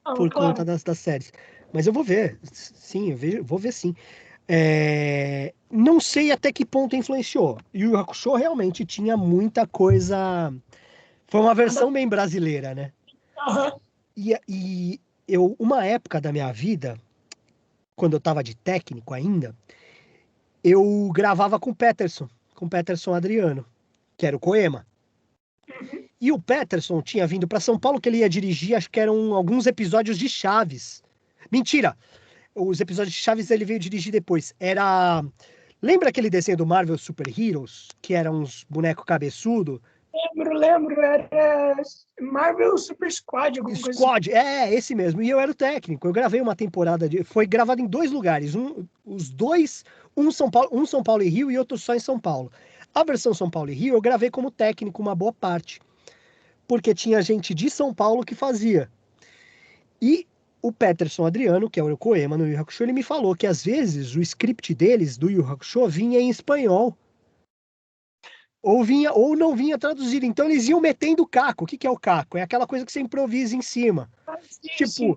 por conta Claro. das séries. Mas eu vou ver. Sim, vou ver sim. Não sei até que ponto influenciou. E o Hakusho realmente tinha muita coisa. Foi uma versão bem brasileira, né? Aham. E uma época da minha vida, quando eu tava de técnico ainda, eu gravava com o Peterson, com Peterson Adriano, que era o Coema. E o Peterson tinha vindo para São Paulo, que ele ia dirigir, acho que eram alguns episódios de Chaves. Mentira! Os episódios de Chaves ele veio dirigir depois. Era... Lembra aquele desenho do Marvel Super Heroes? Que eram uns bonecos cabeçudo? Lembro. Era Marvel Super Squad, alguma coisa assim. Squad, esse mesmo. E eu era o técnico. Eu gravei uma temporada foi gravado em 2 lugares. Os dois, um São Paulo e Rio e outro só em São Paulo. A versão São Paulo e Rio eu gravei como técnico uma boa parte, porque tinha gente de São Paulo que fazia. E o Peterson Adriano, que é o Coema no Yu Yu Hakusho, ele me falou que às vezes o script deles, do Yu Yu Hakusho, vinha em espanhol. Ou não vinha traduzido. Então eles iam metendo o caco. O que é o caco? É aquela coisa que você improvisa em cima. Sim.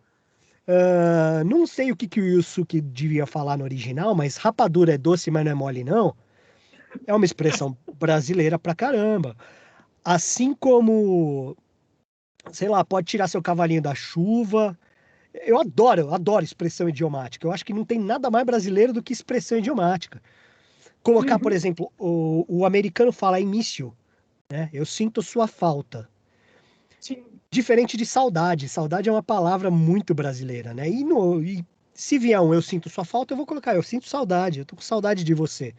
Não sei o que o Yusuke devia falar no original, mas rapadura é doce, mas não é mole, não. É uma expressão brasileira pra caramba. Assim como, sei lá, pode tirar seu cavalinho da chuva. Eu adoro expressão idiomática. Eu acho que não tem nada mais brasileiro do que expressão idiomática. Colocar, por exemplo, o americano fala I miss you, né? Eu sinto sua falta. Sim. Diferente de saudade. Saudade é uma palavra muito brasileira, né? E se vier eu sinto sua falta, eu vou colocar, eu sinto saudade, eu tô com saudade de você.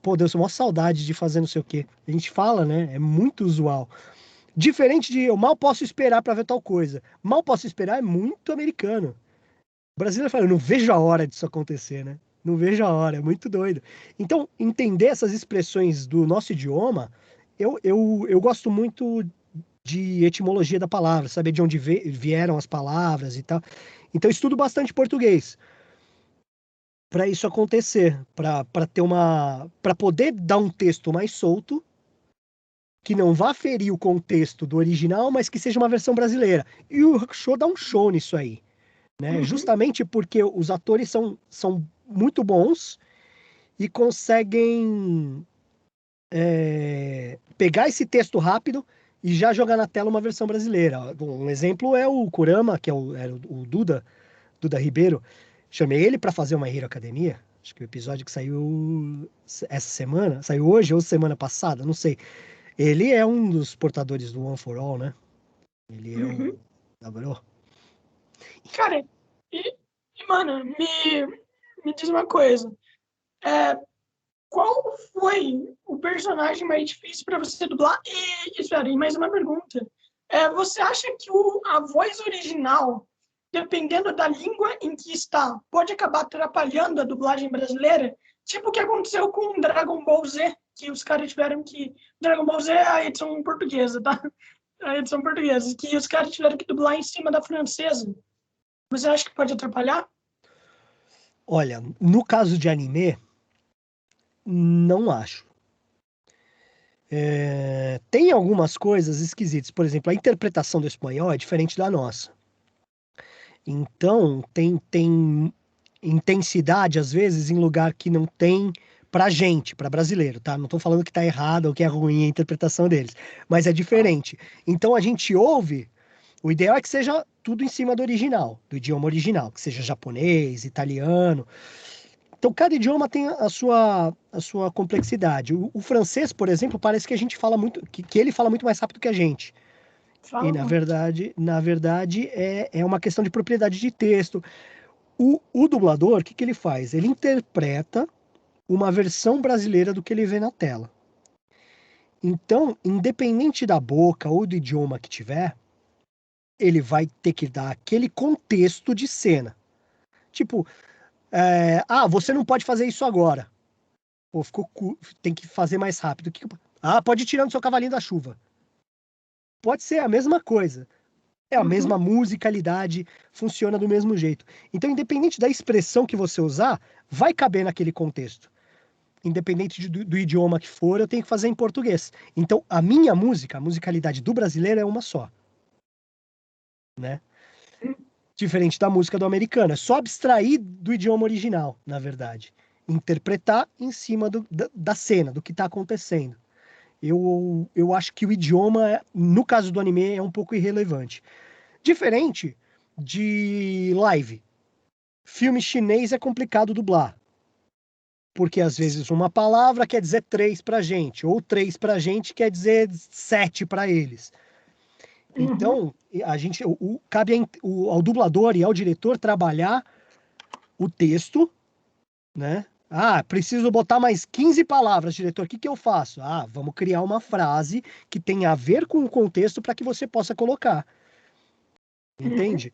Pô, Deus, uma saudade de fazer não sei o quê. A gente fala, né? É muito usual. Diferente de eu mal posso esperar para ver tal coisa. Mal posso esperar é muito americano. O brasileiro fala, eu não vejo a hora disso acontecer, né? Não vejo a hora, é muito doido. Então, entender essas expressões do nosso idioma, eu gosto muito de etimologia da palavra, saber de onde vieram as palavras e tal. Então, eu estudo bastante português para isso acontecer, para ter para poder dar um texto mais solto, que não vá ferir o contexto do original, mas que seja uma versão brasileira. E o Hakusho dá um show nisso aí, né? Justamente porque os atores são muito bons e conseguem pegar esse texto rápido e já jogar na tela uma versão brasileira. Um exemplo é o Kurama, que era o Duda Ribeiro. Chamei ele para fazer uma Hero Academia. Acho que o episódio que saiu essa semana, saiu hoje ou semana passada, não sei. Ele é um dos portadores do One for All, né? Ele é o Gabriel. Cara, mano, me diz uma coisa. Qual foi o personagem mais difícil para você dublar? Espera, e mais uma pergunta. Você acha que a voz original, dependendo da língua em que está, pode acabar atrapalhando a dublagem brasileira? Tipo o que aconteceu com Dragon Ball Z, que os caras tiveram que... Dragon Ball Z é a edição portuguesa, tá? A edição portuguesa, que os caras tiveram que dublar em cima da francesa. Você acha que pode atrapalhar? Olha, no caso de anime, não acho. Tem algumas coisas esquisitas. Por exemplo, a interpretação do espanhol é diferente da nossa. Então, tem intensidade, às vezes, em lugar que não tem pra gente, pra brasileiro, tá? Não tô falando que tá errado ou que é ruim a interpretação deles, mas é diferente. Então, a gente ouve, o ideal é que seja tudo em cima do original, do idioma original, que seja japonês, italiano. Então, cada idioma tem a sua complexidade. O francês, por exemplo, parece que a gente fala muito, que ele fala muito mais rápido que a gente. E Fala muito. na verdade é uma questão de propriedade de texto. O dublador, o que ele faz? Ele interpreta uma versão brasileira do que ele vê na tela. Então, independente da boca ou do idioma que tiver, ele vai ter que dar aquele contexto de cena. Tipo, você não pode fazer isso agora. Pô, tem que fazer mais rápido. Pode ir tirando seu cavalinho da chuva. Pode ser a mesma coisa. É a mesma musicalidade, funciona do mesmo jeito. Então, independente da expressão que você usar, vai caber naquele contexto. Independente do idioma que for, eu tenho que fazer em português. Então, a minha música, a musicalidade do brasileiro é uma só, né? Diferente da música do americano. É só abstrair do idioma original, na verdade. Interpretar em cima da cena, do que está acontecendo. Eu acho que o idioma, no caso do anime, é um pouco irrelevante. Diferente de live. Filme chinês é complicado dublar. Porque às vezes uma palavra quer dizer 3 pra gente, ou 3 pra gente quer dizer 7 para eles. Uhum. Então, cabe ao dublador e ao diretor trabalhar o texto, né? Ah, preciso botar mais 15 palavras, diretor. O que que eu faço? Ah, vamos criar uma frase que tenha a ver com o contexto para que você possa colocar. Uhum. Entende?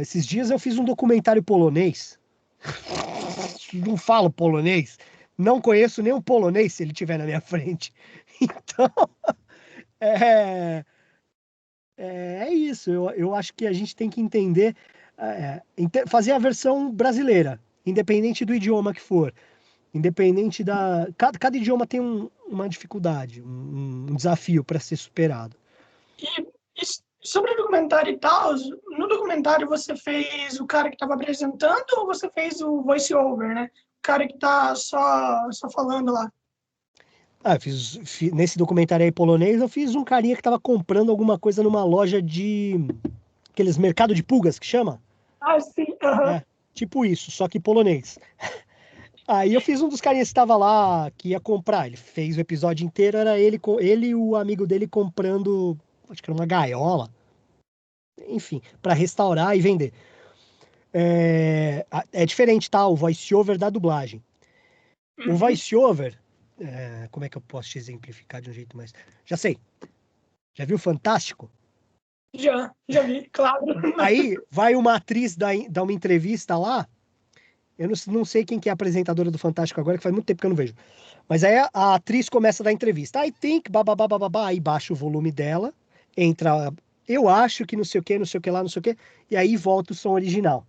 Esses dias eu fiz um documentário polonês. Não falo polonês. Não conheço nenhum polonês se ele estiver na minha frente. Então, é, é isso. Eu acho que a gente tem que entender, fazer a versão brasileira, independente do idioma que for. Independente da. Cada idioma tem uma dificuldade, um desafio para ser superado. E sobre o documentário e tal, no documentário você fez o cara que estava apresentando ou você fez o voice-over, né? O cara que tá só falando lá. Ah, nesse documentário aí polonês, eu fiz um carinha que tava comprando alguma coisa numa loja de aqueles mercado de pulgas que chama? Ah, sim. Aham. É, tipo isso, só que polonês. Aí eu fiz um dos carinhas que estava lá, que ia comprar. Ele fez o episódio inteiro, era ele e o amigo dele comprando, acho que era uma gaiola, enfim, para restaurar e vender. É diferente, tá? O voice-over da dublagem. O Uhum. voice-over, como é que eu posso te exemplificar de um jeito mais. Já sei. Já viu Fantástico? Já vi, claro. Aí vai uma atriz dar uma entrevista lá. Eu não sei quem que é a apresentadora do Fantástico agora, que faz muito tempo que eu não vejo. Mas aí a atriz começa a dar entrevista. I think, bababá, bababá, aí baixa o volume dela, entra, eu acho que não sei o que, não sei o que lá, não sei o que, e aí volta o som original.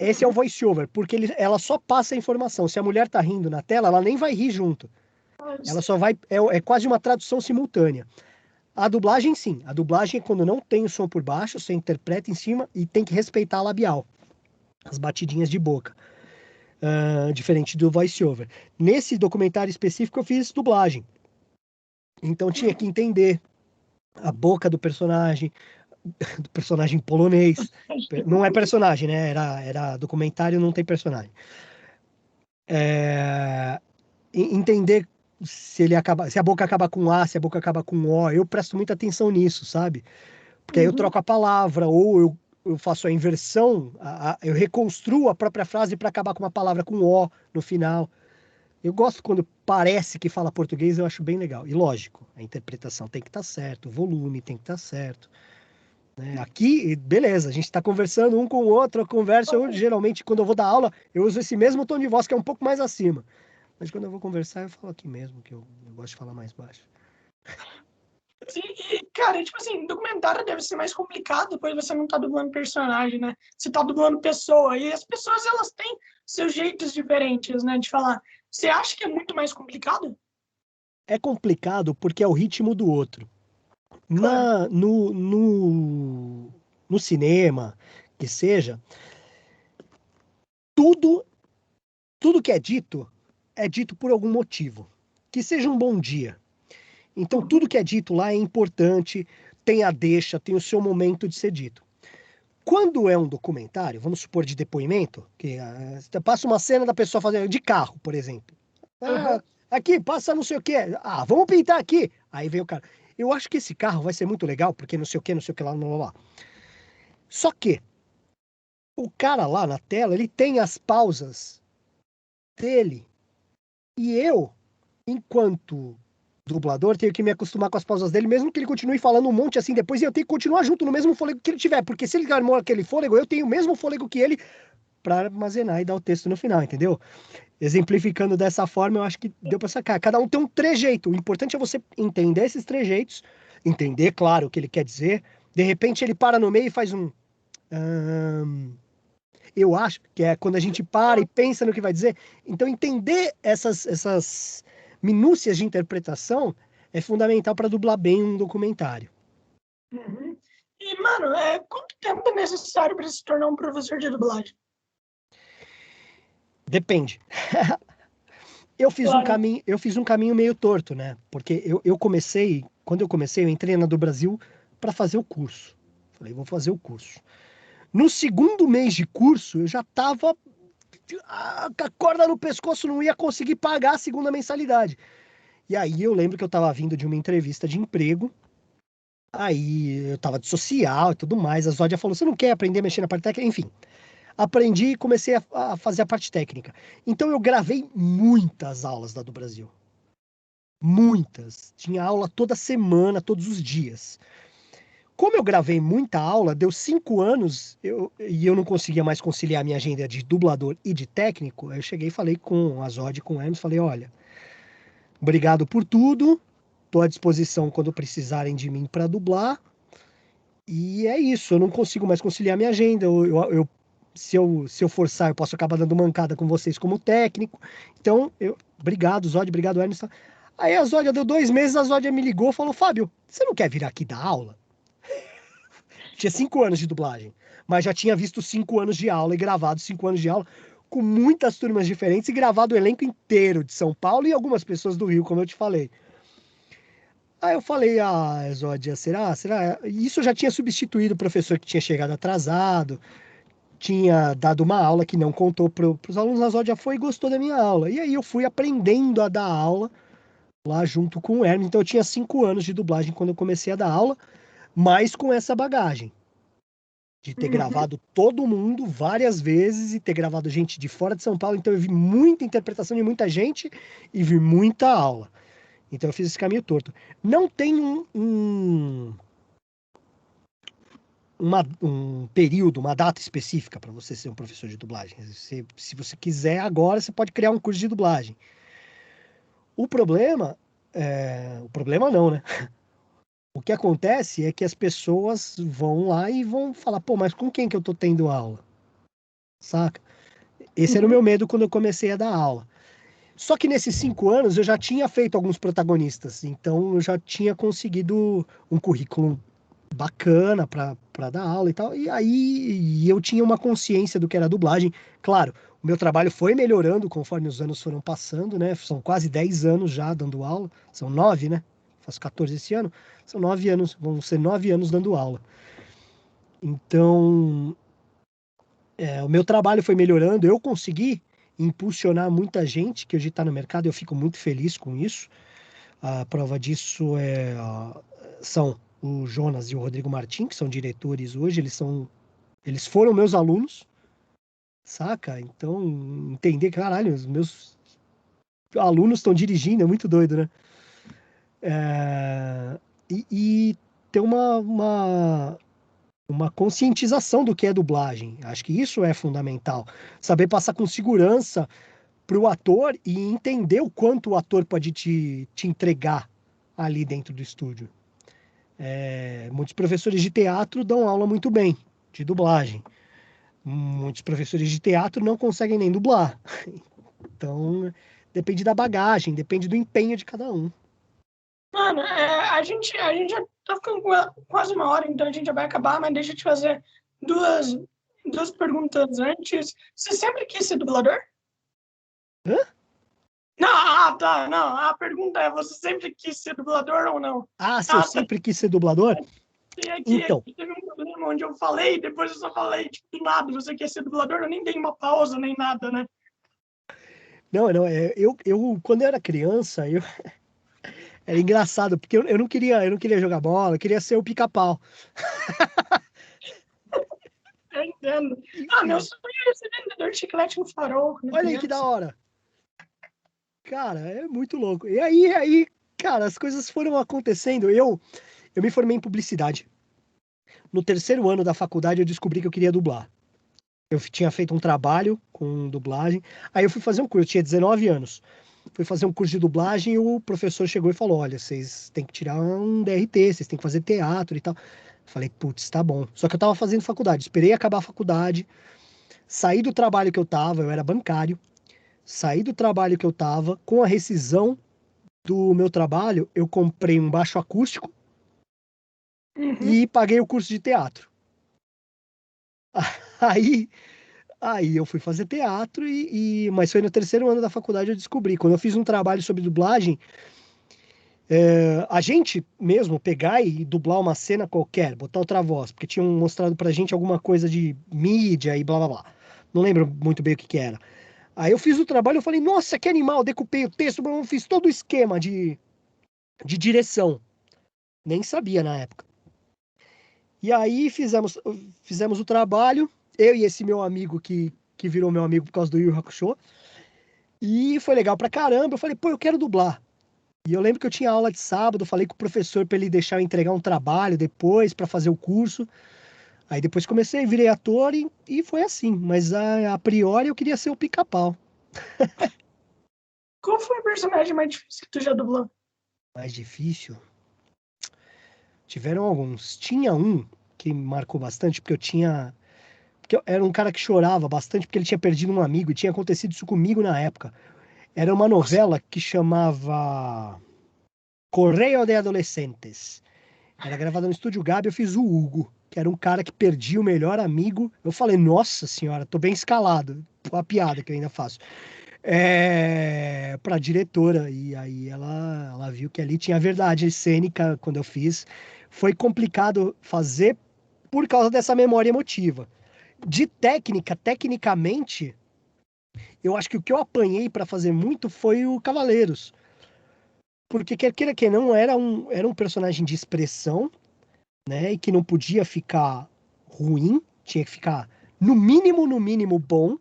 Esse é o Uhum. voice-over, porque ela só passa a informação. Se a mulher tá rindo na tela, ela nem vai rir junto. Ah, Ela sim. só vai. É quase uma tradução simultânea. A dublagem, sim. A dublagem é quando não tem o som por baixo, você interpreta em cima e tem que respeitar a labial, as batidinhas de boca. Diferente do voice-over. Nesse documentário específico, eu fiz dublagem. Então tinha que entender a boca do personagem polonês. Não é personagem, né? Era documentário, não tem personagem. É, entender se a boca acaba com A, se a boca acaba com O. Eu presto muita atenção nisso, sabe? Porque aí eu Uhum. troco a palavra, ou eu faço a inversão, eu reconstruo a própria frase para acabar com uma palavra com O no final. Eu gosto quando parece que fala português, eu acho bem legal. E lógico, a interpretação tem que estar certo, o volume tem que estar certo. Né? Aqui, beleza, a gente está conversando um com o outro, geralmente, quando eu vou dar aula, eu uso esse mesmo tom de voz, que é um pouco mais acima. Mas quando eu vou conversar, eu falo aqui mesmo, que eu gosto de falar mais baixo. Sim, e, cara, tipo assim, documentário deve ser mais complicado, pois você não tá dublando personagem, né? Você tá dublando pessoa, e as pessoas, elas têm seus jeitos diferentes, né, de falar. Você acha que é muito mais complicado? É complicado porque é o ritmo do outro. Claro. No cinema, que seja, tudo, tudo que é dito por algum motivo. Que seja um bom dia. Então, tudo Uhum. que é dito lá é importante, tem a deixa, tem o seu momento de ser dito. Quando é um documentário, vamos supor de depoimento, que você passa uma cena da pessoa fazendo de carro, por exemplo. Aham. Ah, aqui, passa não sei o quê. Ah, vamos pintar aqui. Aí vem o cara. Eu acho que esse carro vai ser muito legal, porque não sei o quê, não sei o que lá, blá, blá, blá. Só que o cara lá na tela, ele tem as pausas dele. E eu, enquanto dublador, tenho que me acostumar com as pausas dele, mesmo que ele continue falando um monte assim depois, e eu tenho que continuar junto no mesmo fôlego que ele tiver, porque se ele armou aquele fôlego, eu tenho o mesmo fôlego que ele para armazenar e dar o texto no final, entendeu? Exemplificando dessa forma, eu acho que deu para sacar. Cada um tem um trejeito. O importante é você entender esses trejeitos, entender, claro, o que ele quer dizer. De repente ele para no meio e faz um. Eu acho que é quando a gente para e pensa no que vai dizer. Então, entender essas minúcias de interpretação é fundamental para dublar bem um documentário. Uhum. E, mano, quanto tempo é necessário para se tornar um professor de dublagem? Depende. Claro. Eu fiz um caminho meio torto, né? Porque eu comecei, quando eu comecei, eu entrei na do Brasil para fazer o curso. Falei, vou fazer o curso. No segundo mês de curso, eu já estava a corda no pescoço, não ia conseguir pagar a segunda mensalidade. E aí eu lembro que eu tava vindo de uma entrevista de emprego, aí eu tava de social e tudo mais, a Zódia falou, você não quer aprender a mexer na parte técnica? Enfim, aprendi e comecei a fazer a parte técnica. Então eu gravei muitas aulas da do Brasil. Muitas. Tinha aula toda semana, todos os dias. Como eu gravei muita aula, deu 5 anos e eu não conseguia mais conciliar minha agenda de dublador e de técnico, aí eu cheguei e falei com a Zod, com o Hermes, falei, olha, obrigado por tudo, estou à disposição quando precisarem de mim para dublar, e é isso, eu não consigo mais conciliar minha agenda, se eu forçar, eu posso acabar dando mancada com vocês como técnico, então, obrigado Zod, obrigado Hermes. Aí a Zódia deu 2 meses, a Zódia me ligou e falou, Fábio, você não quer vir aqui dar aula? Tinha 5 anos de dublagem, mas já tinha visto 5 anos de aula e gravado 5 anos de aula com muitas turmas diferentes e gravado o elenco inteiro de São Paulo e algumas pessoas do Rio, como eu te falei. Aí eu falei, Zódia, será? Isso eu já tinha substituído o professor que tinha chegado atrasado, tinha dado uma aula que não contou para os alunos, a Zódia foi e gostou da minha aula. E aí eu fui aprendendo a dar aula lá junto com o Hermes. Então eu tinha 5 anos de dublagem quando eu comecei a dar aula, mas com essa bagagem de ter gravado todo mundo várias vezes e ter gravado gente de fora de São Paulo. Então eu vi muita interpretação de muita gente e vi muita aula. Então eu fiz esse caminho torto. Não tem um período, uma data específica para você ser um professor de dublagem. Se você quiser agora, você pode criar um curso de dublagem. O problema não, né? O que acontece é que as pessoas vão lá e vão falar, pô, mas com quem que eu tô tendo aula? Saca? Esse era o meu medo quando eu comecei a dar aula. Só que nesses 5 anos eu já tinha feito alguns protagonistas, então eu já tinha conseguido um currículo bacana para dar aula e tal. E aí eu tinha uma consciência do que era dublagem. Claro, o meu trabalho foi melhorando conforme os anos foram passando, né? São quase 10 anos já dando aula, são 9, né? Faço 14 esse ano, são 9 anos, vão ser 9 anos dando aula. Então, o meu trabalho foi melhorando, eu consegui impulsionar muita gente que hoje está no mercado, eu fico muito feliz com isso. A prova disso são o Jonas e o Rodrigo Martins, que são diretores hoje, eles foram meus alunos, saca? Então, entender, caralho, os meus alunos estão dirigindo, é muito doido, né? E ter uma conscientização do que é dublagem. Acho que isso é fundamental. Saber passar com segurança para o ator e entender o quanto o ator pode te entregar ali dentro do estúdio. Muitos professores de teatro dão aula muito bem de dublagem. Muitos professores de teatro não conseguem nem dublar. Então, depende da bagagem, depende do empenho de cada um. Mano, a gente já tá ficando quase uma hora, então a gente já vai acabar, mas deixa eu te fazer duas perguntas antes. Você sempre quis ser dublador? Hã? Não, tá, não. A pergunta é, você sempre quis ser dublador ou não? Se eu sempre quis ser dublador? Então, Aqui teve um problema onde eu falei, depois eu só falei, tipo, do nada, você quer ser dublador? Eu nem dei uma pausa, nem nada, né? não, quando eu era criança, era engraçado, porque eu não queria jogar bola, eu queria ser o pica-pau. Eu entendo. Meu sonho era ser vendedor de chiclete no farol. Olha aí que da hora. Cara, é muito louco. E aí, cara, as coisas foram acontecendo. Eu me formei em publicidade. No terceiro ano da faculdade, eu descobri que eu queria dublar. Eu tinha feito um trabalho com dublagem. Aí eu fui fazer um curso, eu tinha 19 anos. Fui fazer um curso de dublagem e o professor chegou e falou: Olha, vocês têm que tirar um DRT, vocês têm que fazer teatro e tal. Falei, putz, tá bom. Só que eu tava fazendo faculdade, esperei acabar a faculdade, saí do trabalho que eu tava, eu era bancário, saí do trabalho que eu tava, com a rescisão do meu trabalho, eu comprei um baixo acústico e paguei o curso de teatro. Aí, aí eu fui fazer teatro, mas foi no terceiro ano da faculdade eu descobri. Quando eu fiz um trabalho sobre dublagem, a gente mesmo pegar e dublar uma cena qualquer, botar outra voz, porque tinham mostrado pra gente alguma coisa de mídia e blá blá blá. Não lembro muito bem o que que era. Aí eu fiz o trabalho, eu falei, nossa, que animal, decupei o texto, eu fiz todo o esquema de direção. Nem sabia na época. E aí fizemos o trabalho, eu e esse meu amigo que virou meu amigo por causa do Yu Yu Hakusho. E foi legal pra caramba. Eu falei, pô, eu quero dublar. E eu lembro que eu tinha aula de sábado, falei com o professor pra ele deixar eu entregar um trabalho depois pra fazer o curso. Aí depois comecei, virei ator e foi assim. Mas a priori eu queria ser o Pica-Pau. Qual foi o personagem mais difícil que tu já dublou? Mais difícil? Tiveram alguns. Tinha um que me marcou bastante, porque eu tinha. Porque eu era um cara que chorava bastante porque ele tinha perdido um amigo e tinha acontecido isso comigo na época. Era uma Nossa, novela que chamava Correio de Adolescentes. Era gravada no Estúdio Gabi, eu fiz o Hugo, que era um cara que perdia o melhor amigo. Eu falei, nossa senhora, tô bem escalado. A piada que eu ainda faço. Pra diretora. E aí ela viu que ali tinha a verdade cênica quando eu fiz. Foi complicado fazer por causa dessa memória emotiva. De técnica, tecnicamente, eu acho que o que eu apanhei para fazer muito foi o Cavaleiros. Porque quer queira que não, era um personagem de expressão, né? E que não podia ficar ruim, tinha que ficar no mínimo bom.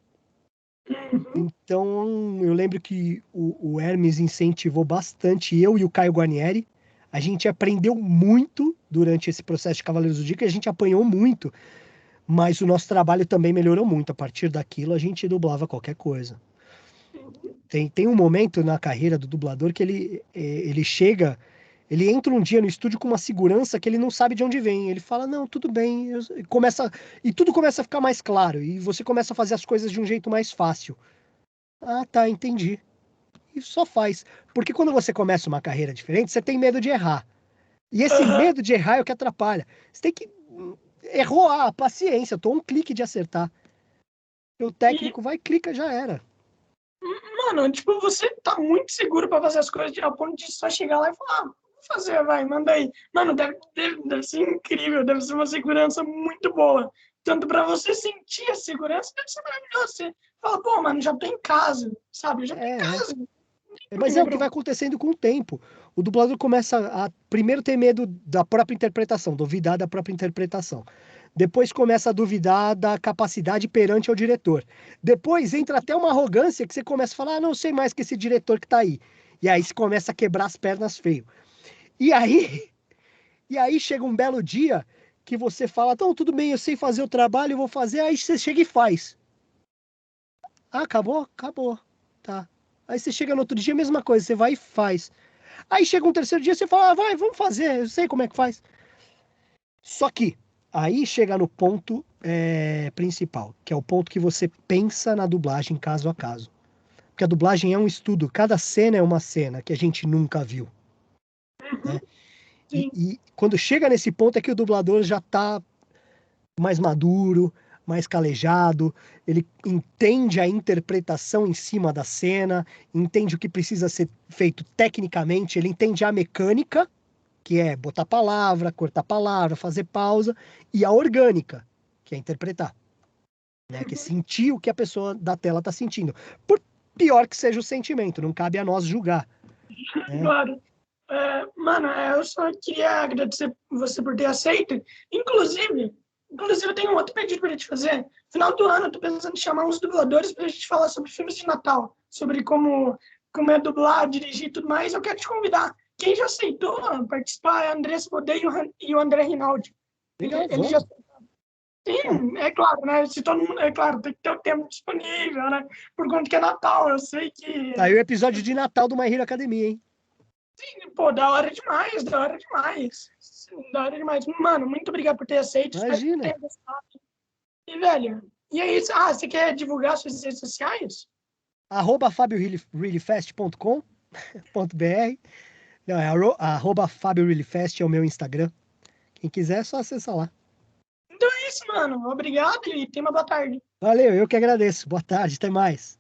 uhum. Então eu lembro que o Hermes incentivou bastante eu e o Caio Guarnieri. A gente aprendeu muito durante esse processo de Cavaleiros do Zodíaco, e a gente apanhou muito, mas o nosso trabalho também melhorou muito. A partir daquilo a gente dublava qualquer coisa. Tem um momento na carreira do dublador que ele chega, ele entra um dia no estúdio com uma segurança que ele não sabe de onde vem. Ele fala, não, tudo bem, e tudo começa a ficar mais claro, e você começa a fazer as coisas de um jeito mais fácil. Ah, tá, entendi. E só faz. Porque quando você começa uma carreira diferente, você tem medo de errar. E esse Aham. medo de errar é o que atrapalha. Você tem que errou, paciência, eu tô um clique de acertar. O E, técnico vai, clica, já era. mano, tipo, você tá muito seguro pra fazer as coisas ao ponto de só chegar lá e falar, vou fazer, vai, manda aí. Mano, deve ser incrível, deve ser uma segurança muito boa. Tanto pra você sentir a segurança, deve ser maravilhoso. Você fala, pô, mano, já tô em casa, sabe? Eu já tô em É, é. casa. Não tem por que Mas me é o que vai preocupar. acontecendo com o tempo. O dublador começa a primeiro ter medo da própria interpretação, duvidar da própria interpretação. Depois começa a duvidar da capacidade perante ao diretor. Depois entra até uma arrogância que você começa a falar, ah, não sei mais que esse diretor que tá aí. E aí você começa a quebrar as pernas feio. E aí, e aí chega um belo dia que você fala, então tudo bem, eu sei fazer o trabalho, eu vou fazer, aí você chega e faz. Ah, acabou? Acabou. Tá. Aí você chega no outro dia, a mesma coisa, você vai e faz. Aí chega um terceiro dia, você fala, ah, vai, vamos fazer, eu sei como é que faz. Só que aí chega no ponto principal, que é o ponto que você pensa na dublagem caso a caso. Porque a dublagem é um estudo, cada cena é uma cena que a gente nunca viu, Uhum, né? sim. E quando chega nesse ponto é que o dublador já tá mais maduro, mais calejado, ele entende a interpretação em cima da cena, entende o que precisa ser feito tecnicamente, ele entende a mecânica, que é botar palavra, cortar palavra, fazer pausa, e a orgânica, que é interpretar, né? Que é Uhum, sentir o que a pessoa da tela está sentindo. Por pior que seja o sentimento, não cabe a nós julgar, né? claro. Mano, eu só queria agradecer você por ter aceito. Inclusive, eu tenho um outro pedido para te fazer. Final do ano, eu tô pensando em chamar uns dubladores para a gente falar sobre filmes de Natal, sobre como é dublar, dirigir e tudo mais. Eu quero te convidar. Quem já aceitou participar é a Andressa Bodei e o André Rinaldi. Legal, Ele já vamos. Pô, sim, é claro, né? Se todo mundo, é claro, tem que ter o tempo disponível, né? Por conta que é Natal, eu sei tá aí que o episódio de Natal do My Hero Academia, hein? pô, da hora demais, da hora demais. Sim, da hora demais. Mano, muito obrigado por ter aceito. Espero que Imagina. tenha gostado. E, velho, e é isso. Ah, você quer divulgar suas redes sociais? @fabioreallyfest.com.br. Não, @FabioReallyFest é o meu Instagram. Quem quiser, é só acessar lá. Então é isso, mano. Obrigado e tenha uma boa tarde. Valeu, eu que agradeço. Boa tarde, até mais.